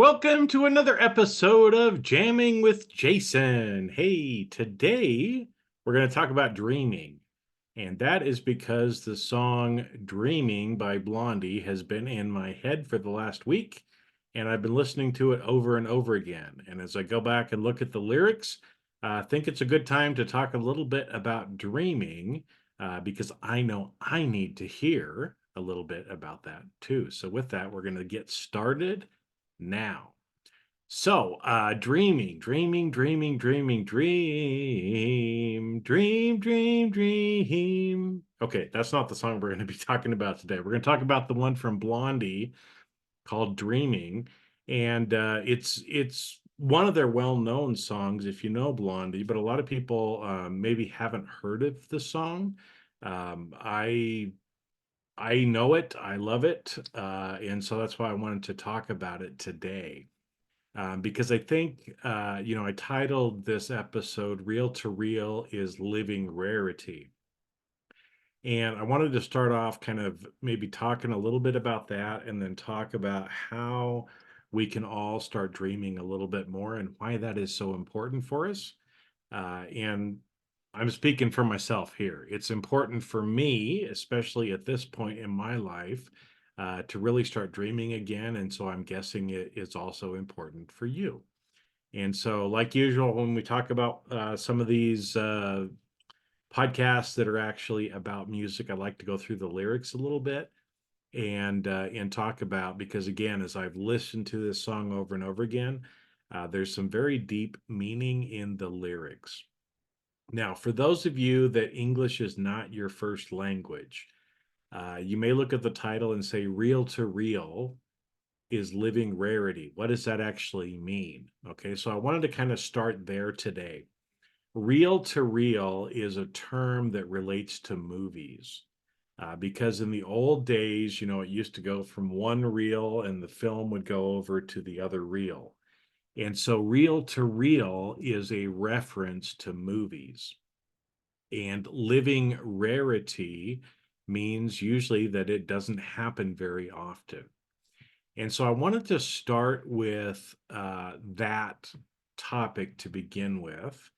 Welcome to another episode of Jamming with Jason. Hey, today we're going to talk about dreaming. And that is because the song Dreaming by Blondie has been in my head for the last week. And I've been listening to it over and over again. And as I go back and look at the lyrics, I think it's a good time to talk a little bit about dreaming because I know I need to hear a little bit about that too. So, with that, we're going to get started now. So, dream. Okay, that's not the song we're going to be talking about today. We're going to talk about the one from Blondie called Dreaming, and it's one of their well-known songs if you know Blondie, but a lot of people maybe haven't heard of the song. I know it, I love it, and so that's why I wanted to talk about it today. Because I think, I titled this episode Real to Real is Living Rarity. And I wanted to start off kind of maybe talking a little bit about that and then talk about how we can all start dreaming a little bit more and why that is so important for us. And I'm speaking for myself here. It's important for me, especially at this point in my life, to really start dreaming again. And so I'm guessing it is also important for you. And so, like usual, when we talk about some of these podcasts that are actually about music, I like to go through the lyrics a little bit and talk about, because again, as I've listened to this song over and over again, there's some very deep meaning in the lyrics. Now, for those of you that English is not your first language, you may look at the title and say, Real to Real is Living Rarity. What does that actually mean? Okay, so I wanted to kind of start there today. Real to Real is a term that relates to movies. Because in the old days, it used to go from one reel and the film would go over to the other reel. And so Real to Real is a reference to movies. And living rarity means usually that it doesn't happen very often. And so I wanted to start with that topic to begin with.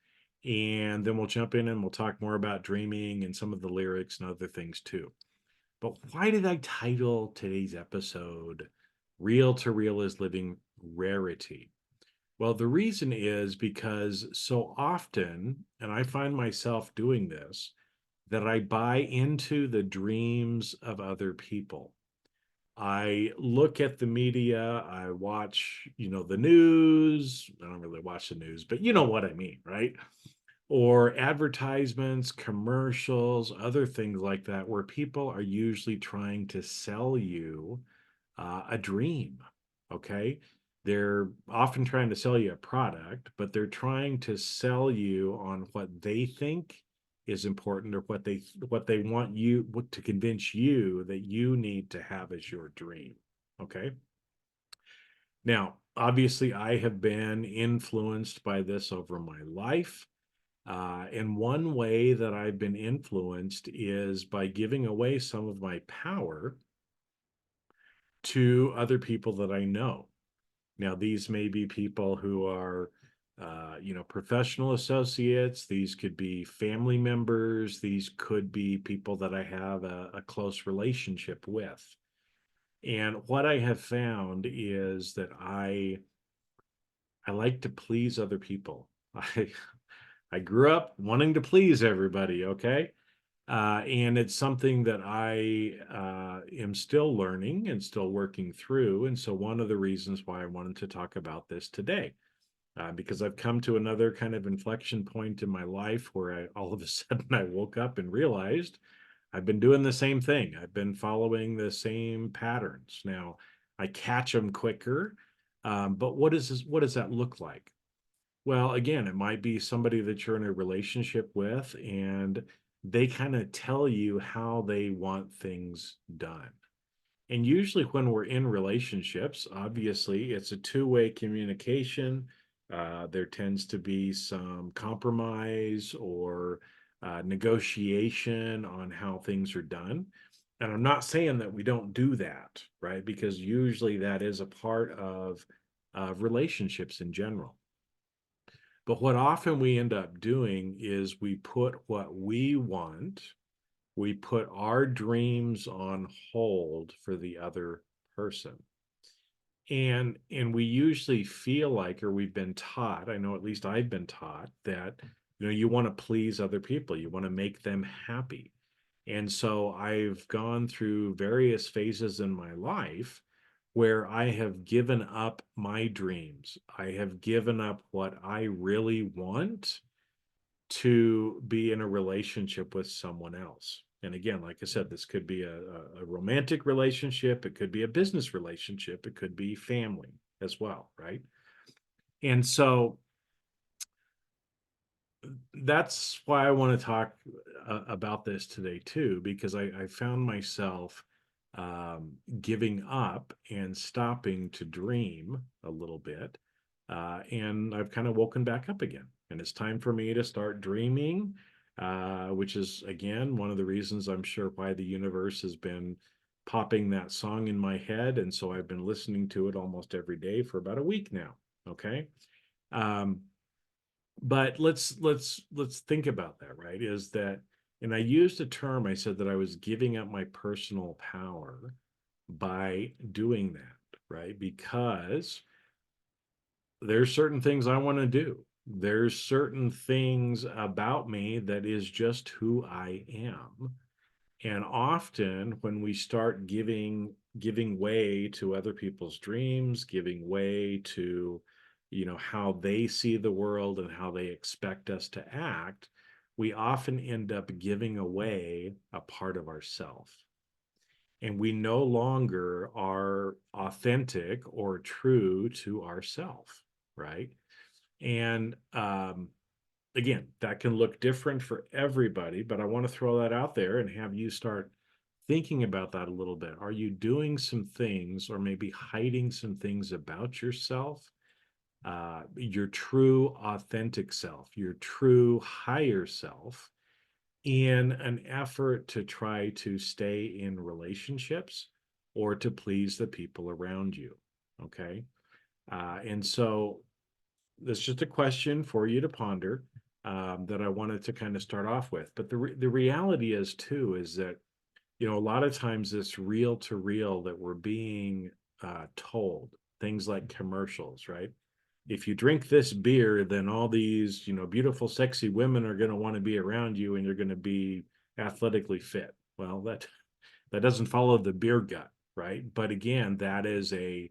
And then we'll jump in and we'll talk more about dreaming and some of the lyrics and other things too. But why did I title today's episode Real to Real is Living Rarity? Well, the reason is because so often, and I find myself doing this, that I buy into the dreams of other people. I look at the media, I watch, the news. I don't really watch the news, but you know what I mean, right? Or advertisements, commercials, other things like that, where people are usually trying to sell you a dream. Okay. They're often trying to sell you a product, but they're trying to sell you on what they think is important or what they want you to convince you that you need to have as your dream. Okay. Now, obviously, I have been influenced by this over my life. And one way that I've been influenced is by giving away some of my power to other people that I know. Now, these may be people who are, professional associates. These could be family members. These could be people that I have a close relationship with. And what I have found is that I like to please other people. I grew up wanting to please everybody, okay? And it's something that I am still learning and still working through. And so, one of the reasons why I wanted to talk about this today, because I've come to another kind of inflection point in my life where all of a sudden I woke up and realized I've been doing the same thing. I've been following the same patterns. Now, I catch them quicker, but what does that look like? Well, again, it might be somebody that you're in a relationship with, and they kind of tell you how they want things done. And usually, when we're in relationships, obviously, it's a two-way communication. There tends to be some compromise or negotiation on how things are done. And I'm not saying that we don't do that, right? Because usually that is a part of of relationships in general. But what often we end up doing is we put what we want, we put our dreams on hold for the other person. And we usually feel like, or we've been taught, I know at least I've been taught that, you want to please other people, you want to make them happy. And so I've gone through various phases in my life where I have given up my dreams. I have given up what I really want to be in a relationship with someone else. And again, like I said, this could be a romantic relationship, it could be a business relationship, it could be family as well, right? And so that's why I want to talk about this today too, because I found myself giving up and stopping to dream a little bit. And I've kind of woken back up again. And it's time for me to start dreaming, which is, again, one of the reasons I'm sure why the universe has been popping that song in my head. And so I've been listening to it almost every day for about a week now. Okay. Um, but let's think about that, right? Is that, and I used a term, I said that I was giving up my personal power by doing that, right? Because there's certain things I want to do. There's certain things about me that is just who I am. And often when we start giving way to other people's dreams, giving way to, how they see the world and how they expect us to act, we often end up giving away a part of ourself. And we no longer are authentic or true to ourself, right? And again, that can look different for everybody, but I want to throw that out there and have you start thinking about that a little bit. Are you doing some things or maybe hiding some things about yourself, your true authentic self, your true higher self, in an effort to try to stay in relationships or to please the people around you? Okay. And so that's just a question for you to ponder, that I wanted to kind of start off with. But the reality is too is that, a lot of times this reel to reel that we're being told, things like commercials, right? If you drink this beer, then all these, beautiful, sexy women are going to want to be around you and you're going to be athletically fit. Well, that doesn't follow the beer gut, right? But again, that is a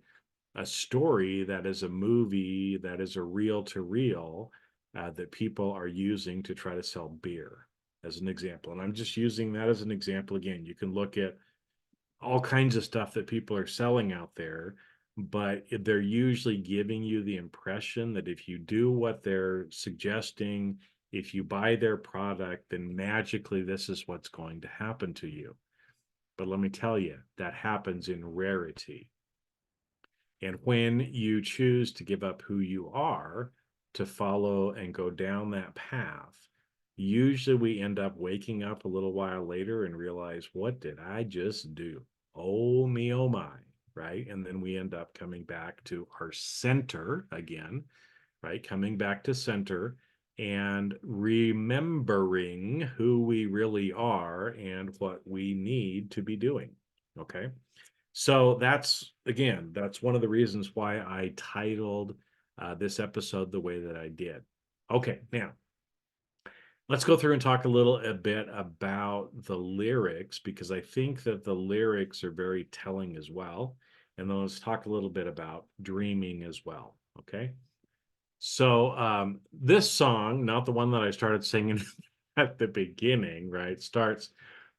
story, that is a movie, that is a reel to reel that people are using to try to sell beer, as an example. And I'm just using that as an example. Again, you can look at all kinds of stuff that people are selling out there, but they're usually giving you the impression that if you do what they're suggesting, if you buy their product, then magically this is what's going to happen to you. But let me tell you, that happens in rarity. And when you choose to give up who you are to follow and go down that path, usually we end up waking up a little while later and realize, what did I just do? Oh me, oh my, right? And then we end up coming back to our center again, right? Coming back to center and remembering who we really are and what we need to be doing. Okay. So that's one of the reasons why I titled this episode the way that I did. Okay, now let's go through and talk a bit about the lyrics, because I think that the lyrics are very telling as well. And then let's talk a little bit about dreaming as well. Okay. So this song, not the one that I started singing at the beginning, right, starts,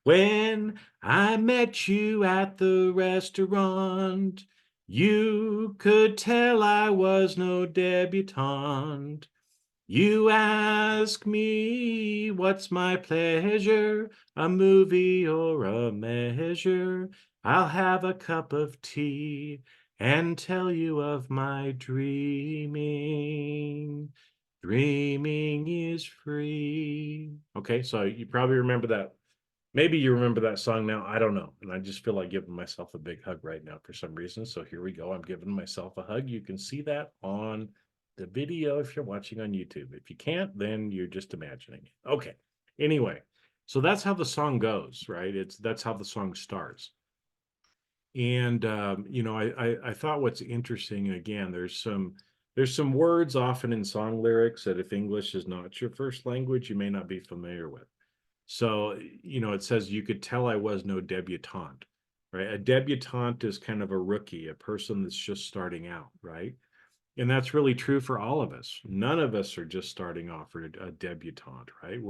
when I met you at the restaurant, you could tell I was no debutante. You ask me what's my pleasure, a movie or a measure. I'll have a cup of tea and tell you of my dreaming. Dreaming is free. Okay, so you probably remember that Maybe you remember that song now. I don't know. And I just feel like giving myself a big hug right now for some reason. So here we go. I'm giving myself a hug. You can see that on the video if you're watching on YouTube. If you can't, then you're just imagining it. Okay. Anyway, so that's how the song goes, right? That's how the song starts. And I thought what's interesting, and again, there's some words often in song lyrics that if English is not your first language, you may not be familiar with. So, it says you could tell I was no debutante, right? A debutante is kind of a rookie, a person that's just starting out, right? And that's really true for all of us. None of us are just starting off or a debutante, right?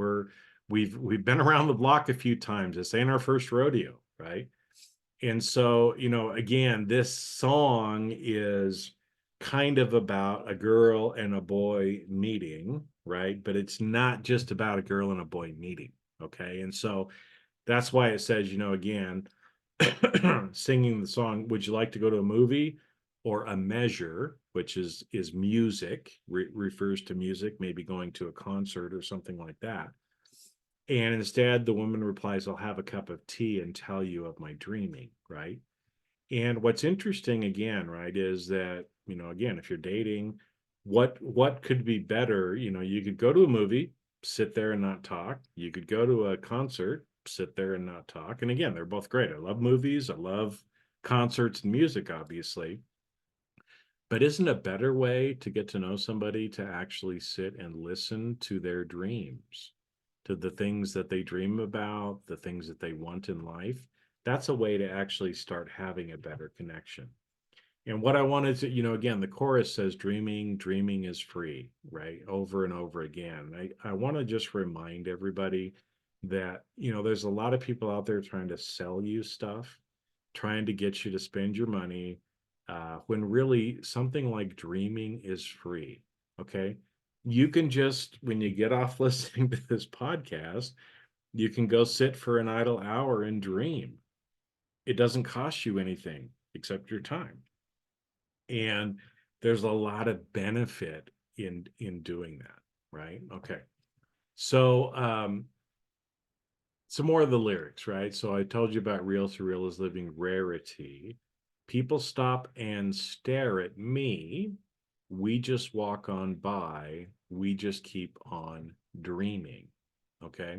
We've been around the block a few times. This ain't our first rodeo, right? And so, again, this song is kind of about a girl and a boy meeting, right? But it's not just about a girl and a boy meeting. Okay. And so that's why it says, again, singing the song, would you like to go to a movie or a measure, which is music, refers to music, maybe going to a concert or something like that. And instead, the woman replies, I'll have a cup of tea and tell you of my dreaming, right? And what's interesting again, right, is that, again, if you're dating, what could be better? You could go to a movie, sit there and not talk. You could go to a concert, sit there and not talk. And again, they're both great. I love movies, I love concerts and music, obviously. But isn't a better way to get to know somebody to actually sit and listen to their dreams, to the things that they dream about, the things that they want in life? That's a way to actually start having a better connection. And what I wanted to, again, the chorus says, dreaming is free, right? Over and over again. I want to just remind everybody that, there's a lot of people out there trying to sell you stuff, trying to get you to spend your money, when really something like dreaming is free. Okay. You can just, when you get off listening to this podcast, you can go sit for an idle hour and dream. It doesn't cost you anything except your time. And there's a lot of benefit in doing that, right? Okay. So some more of the lyrics, right? So I told you about real to real is living rarity. People stop and stare at me. We just walk on by. We just keep on dreaming. Okay.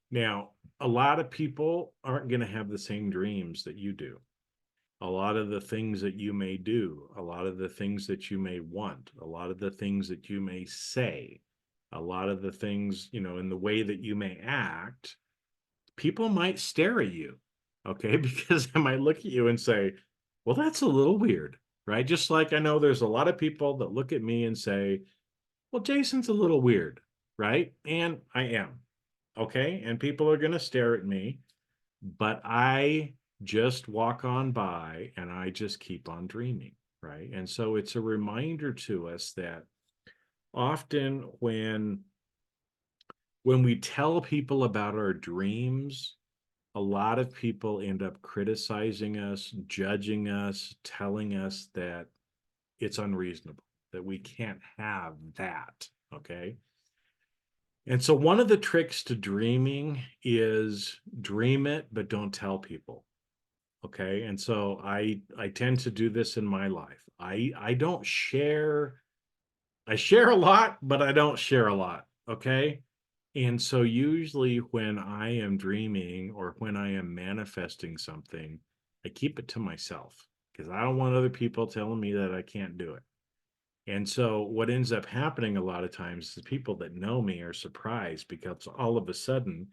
Now, a lot of people aren't going to have the same dreams that you do. A lot of the things that you may do, a lot of the things that you may want, a lot of the things that you may say, a lot of the things, in the way that you may act, people might stare at you, okay? Because they might look at you and say, well, that's a little weird, right? Just like I know there's a lot of people that look at me and say, well, Jason's a little weird, right? And I am, okay? And people are going to stare at me, but I just walk on by and I just keep on dreaming, right? And so it's a reminder to us that often when we tell people about our dreams, a lot of people end up criticizing us, judging us, telling us that it's unreasonable, that we can't have that. Okay. And so one of the tricks to dreaming is dream it, but don't tell people. Okay. And so I tend to do this in my life. I don't share, I share a lot, but I don't share a lot. Okay. And so usually when I am dreaming or when I am manifesting something, I keep it to myself because I don't want other people telling me that I can't do it. And so what ends up happening a lot of times is people that know me are surprised because all of a sudden,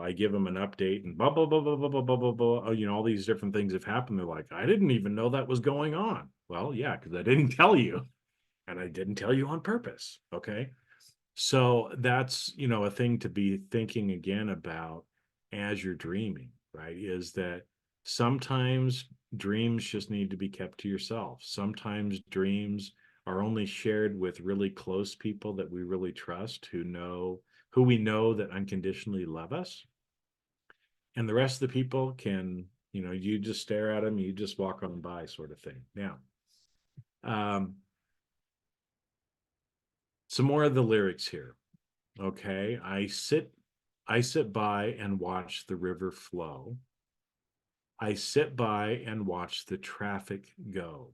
I give them an update and blah, blah, blah, blah, blah, blah, blah, blah, blah. Oh, all these different things have happened. They're like, I didn't even know that was going on. Well, yeah, because I didn't tell you and I didn't tell you on purpose. Okay. So that's, a thing to be thinking again about as you're dreaming, right? Is that sometimes dreams just need to be kept to yourself. Sometimes dreams are only shared with really close people that we really trust, who we know that unconditionally love us. And the rest of the people can, you just stare at them, you just walk on by sort of thing. Now, um, some more of the lyrics here. Okay. I sit by and watch the river flow. I sit by and watch the traffic go.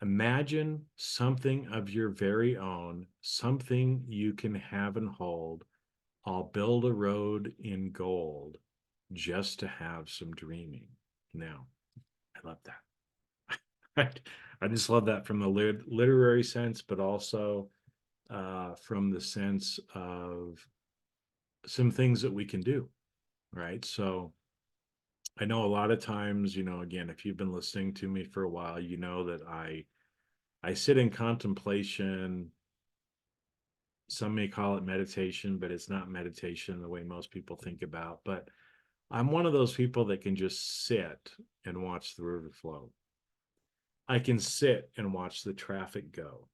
Imagine something of your very own, something you can have and hold. I'll build a road in gold just to have some dreaming. Now, I love that. I just love that from the literary sense, but also from the sense of some things that we can do, right? So I know a lot of times, again, if you've been listening to me for a while, you know that I sit in contemplation. Some may call it meditation, but it's not meditation the way most people think about. But I'm one of those people that can just sit and watch the river flow. I can sit and watch the traffic go.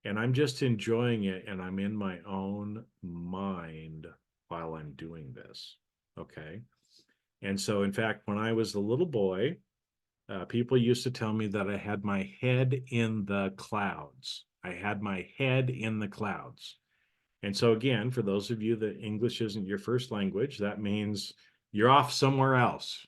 And I'm just enjoying it, and I'm in my own mind while I'm doing this. Okay. And so, in fact, when I was a little boy, people used to tell me that I had my head in the clouds. I had my head in the clouds. And so, again, for those of you that English isn't your first language, that means you're off somewhere else.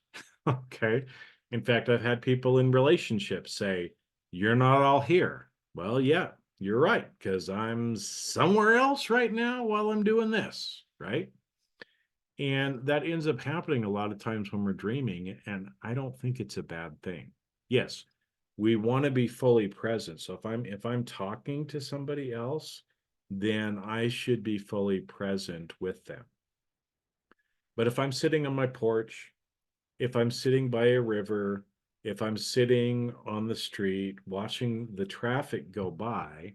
Okay. In fact, I've had people in relationships say, you're not all here. Well, yeah, you're right, because I'm somewhere else right now while I'm doing this. Right. And that ends up happening a lot of times when we're dreaming. And I don't think it's a bad thing. Yes, we want to be fully present. So if I'm talking to somebody else, then I should be fully present with them. But if I'm sitting on my porch, if I'm sitting by a river, if I'm sitting on the street watching the traffic go by,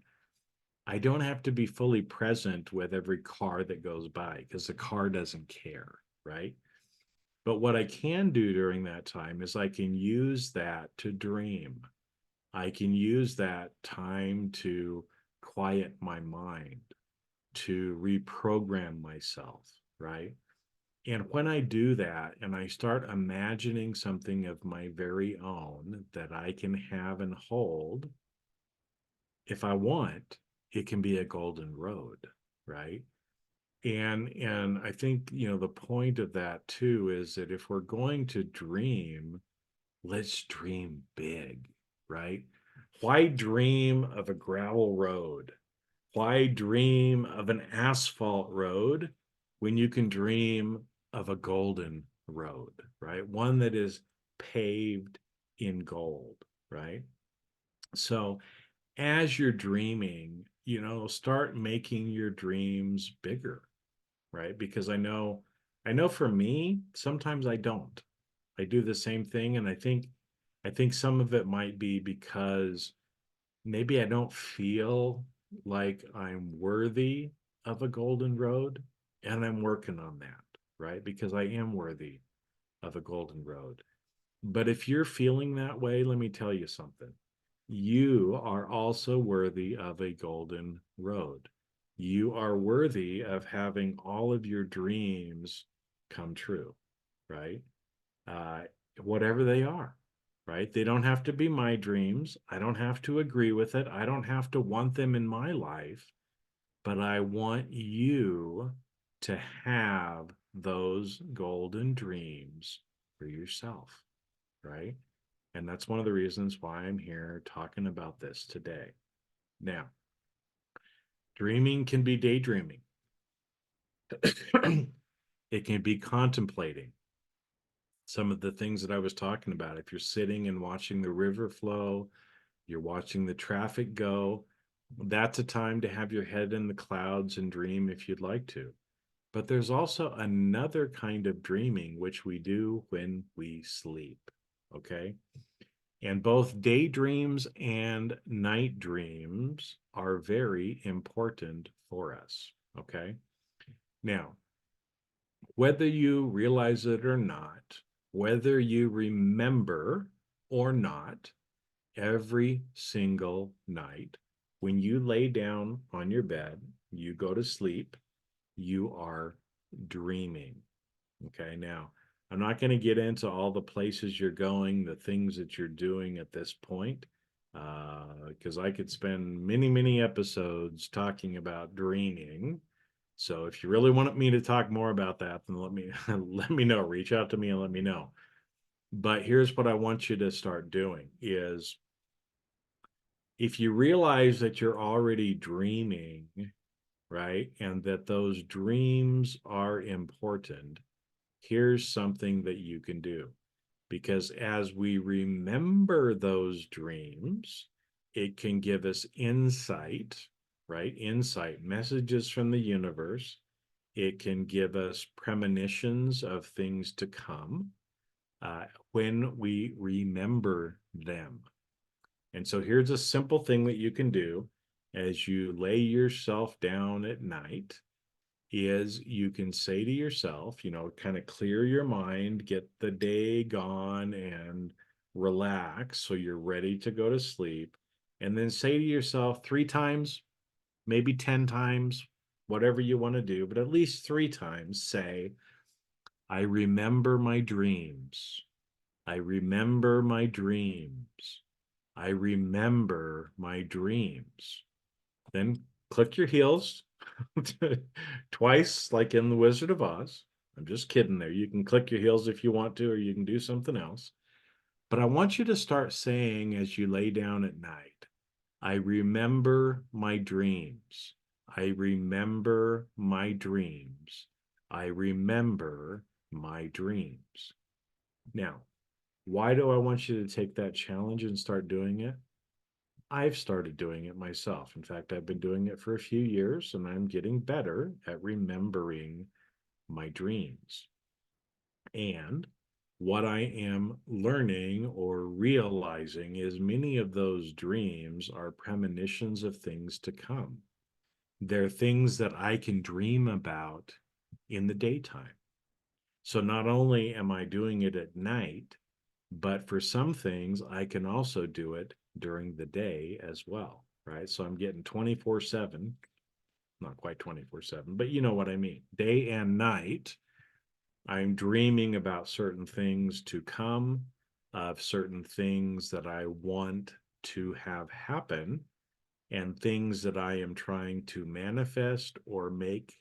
I don't have to be fully present with every car that goes by because the car doesn't care, right? But what I can do during that time is I can use that to dream. I can use that time to quiet my mind, to reprogram myself, right? And when I do that and I start imagining something of my very own that I can have and hold, if I want, it can be a golden road, right? And I think, the point of that too is that if we're going to dream, let's dream big, right? Why dream of a gravel road? Why dream of an asphalt road when you can dream of a golden road, right? One that is paved in gold, right? So as you're dreaming, start making your dreams bigger, right? Because I know for me, sometimes I don't. I do the same thing, and I think some of it might be because maybe I don't feel like I'm worthy of a golden road, and I'm working on that, right? Because I am worthy of a golden road. But if you're feeling that way, let me tell you something. You are also worthy of a golden road. You are worthy of having all of your dreams come true, right? Uh, Whatever they are, right? They don't have to be my dreams. I don't have to agree with it. I don't have to want them in my life, but I want you to have those golden dreams for yourself, right? And that's one of the reasons why I'm here talking about this today. Now, dreaming can be daydreaming. It can be contemplating some of the things that I was talking about. If you're sitting and watching the river flow, you're watching the traffic go, that's a time to have your head in the clouds and dream if you'd like to. But there's also another kind of dreaming, which we do when we sleep. Okay. And both daydreams and night dreams are very important for us. Okay. Now, whether you realize it or not, whether you remember or not, every single night when you lay down on your bed, you go to sleep, you are dreaming. Okay. Now, I'm not going to get into all the places you're going, the things that you're doing at this point, because I could spend many, many episodes talking about dreaming. So if you really want me to talk more about that, then let me let me know. Reach out to me and let me know. But here's what I want you to start doing is if you realize that you're already dreaming, right? And that those dreams are important, here's something that you can do. Because as we remember those dreams, it can give us insight, right? Insight, messages from the universe. It can give us premonitions of things to come when we remember them. And so here's a simple thing that you can do as you lay yourself down at night is you can say to yourself, kind of clear your mind, get the day gone and relax so you're ready to go to sleep. And then say to yourself 3 times, maybe 10 times, whatever you want to do, but at least 3 times say, I remember my dreams. I remember my dreams. I remember my dreams. Then click your heels twice, like in The Wizard of Oz. I'm just kidding there. You can click your heels if you want to, or you can do something else. But I want you to start saying as you lay down at night, I remember my dreams. I remember my dreams. I remember my dreams. Now, why do I want you to take that challenge and start doing it? I've started doing it myself. In fact, I've been doing it for a few years and I'm getting better at remembering my dreams. And what I am learning or realizing is many of those dreams are premonitions of things to come. They're things that I can dream about in the daytime. So not only am I doing it at night, but for some things, I can also do it during the day as well, right? So I'm getting 24/7, not quite 24/7, but you know what I mean. Day and night, I'm dreaming about certain things to come, of certain things that I want to have happen, and things that I am trying to manifest or make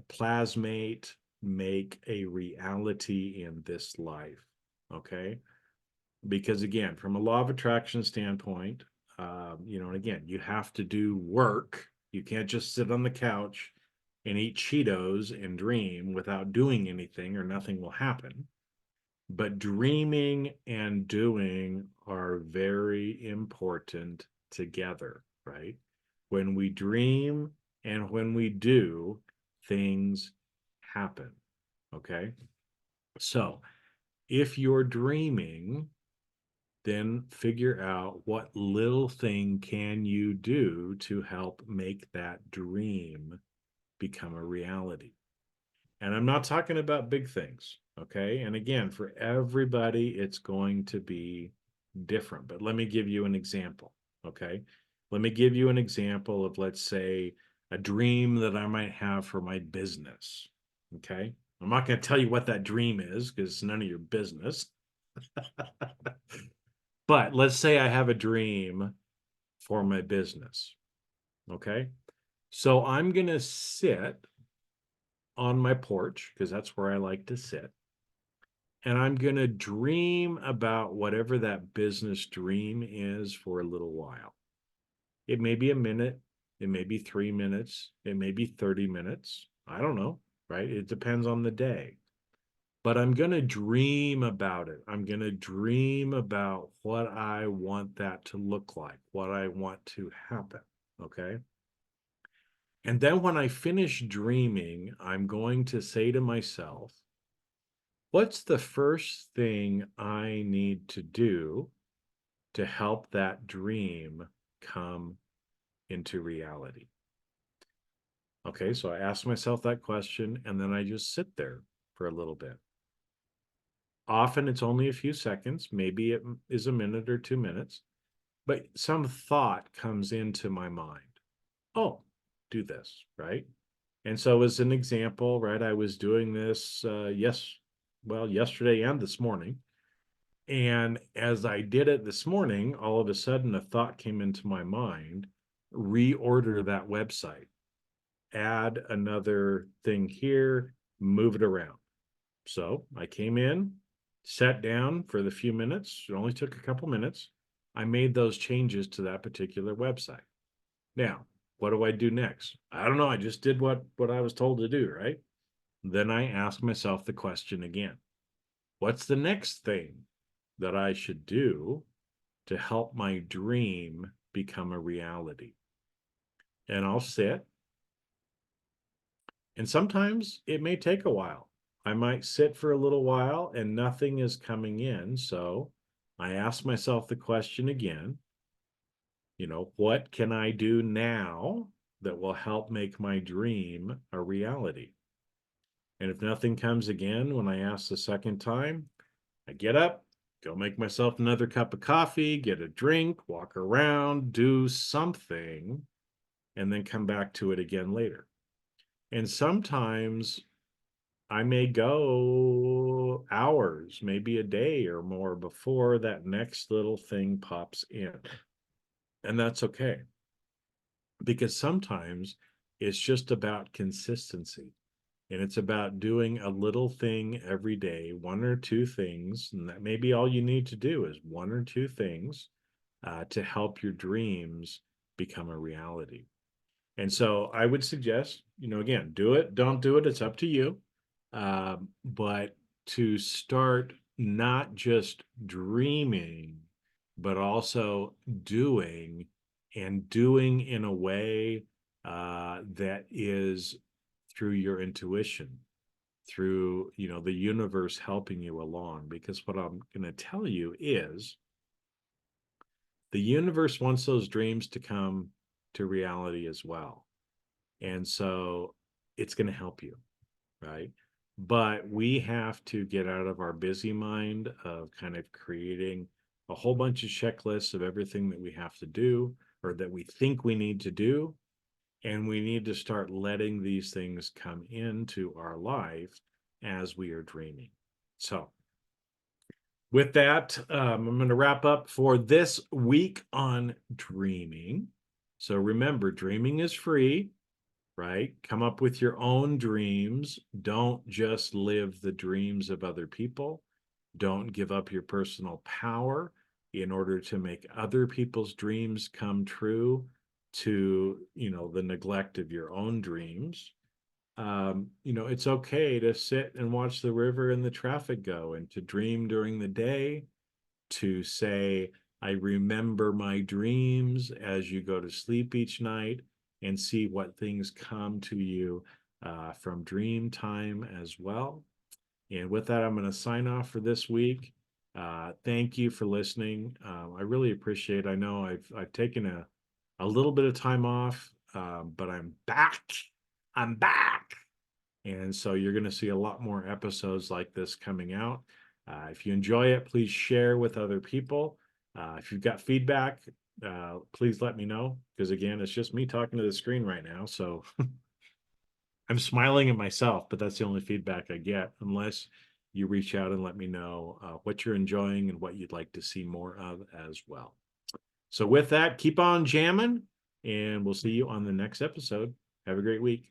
plasmate, make a reality in this life. Okay. Because again, from a law of attraction standpoint, and again, you have to do work. You can't just sit on the couch and eat Cheetos and dream without doing anything, or nothing will happen. But dreaming and doing are very important together, right? When we dream and when we do, things happen. Okay. So if you're dreaming, then figure out what little thing can you do to help make that dream become a reality. And I'm not talking about big things, okay? And again, for everybody, it's going to be different. But let me give you an example, okay? Let me give you an example of, let's say, a dream that I might have for my business, okay? I'm not going to tell you what that dream is because it's none of your business. But let's say I have a dream for my business. Okay. So I'm going to sit on my porch because that's where I like to sit. And I'm going to dream about whatever that business dream is for a little while. It may be a minute. It may be 3 minutes. It may be 30 minutes. I don't know. Right. It depends on the day. But I'm going to dream about it. I'm going to dream about what I want that to look like, what I want to happen. Okay. And then when I finish dreaming, I'm going to say to myself, what's the first thing I need to do to help that dream come into reality? Okay. So I ask myself that question and then I just sit there for a little bit. Often it's only a few seconds, maybe it is a minute or 2 minutes, but some thought comes into my mind. Oh, do this, right? And so as an example, right, I was doing this yesterday and this morning. And as I did it this morning, all of a sudden a thought came into my mind, reorder that website. add another thing here, move it around. So I came in, sat down for the few minutes. It only took a couple minutes. I made those changes to that particular website. Now, what do I do next? I don't know. I just did what I was told to do, right? Then I ask myself the question again. What's the next thing that I should do to help my dream become a reality? And I'll sit. And sometimes it may take a while. I might sit for a little while and nothing is coming in. So I ask myself the question again, what can I do now that will help make my dream a reality? And if nothing comes again when I ask the second time, I get up, go make myself another cup of coffee, get a drink, walk around, do something, and then come back to it again later. And sometimes I may go hours, maybe a day or more before that next little thing pops in. And that's okay. Because sometimes it's just about consistency. And it's about doing a little thing every day, one or two things. And that may be all you need to do is one or two things to help your dreams become a reality. And so I would suggest, again, do it, don't do it. It's up to you. But to start not just dreaming, but also doing, and doing in a way that is through your intuition, through, the universe helping you along. Because what I'm going to tell you is the universe wants those dreams to come to reality as well. And so it's going to help you, right? But we have to get out of our busy mind of kind of creating a whole bunch of checklists of everything that we have to do or that we think we need to do. And we need to start letting these things come into our life as we are dreaming. So with that, I'm going to wrap up for this week on dreaming. So remember, dreaming is free, right? Come up with your own dreams. Don't just live the dreams of other people. Don't give up your personal power in order to make other people's dreams come true to, the neglect of your own dreams. It's okay to sit and watch the river and the traffic go and to dream during the day, to say, I remember my dreams as you go to sleep each night, and see what things come to you from dream time as well. And with that, I'm going to sign off for this week. Thank you for listening. I really appreciate it. I know I've taken a little bit of time off, but I'm back. I'm back. And so you're going to see a lot more episodes like this coming out. If you enjoy it, please share with other people. If you've got feedback, please let me know. Because again, it's just me talking to the screen right now. So I'm smiling at myself, but that's the only feedback I get, unless you reach out and let me know what you're enjoying and what you'd like to see more of as well. So with that, keep on jamming, and we'll see you on the next episode. Have a great week.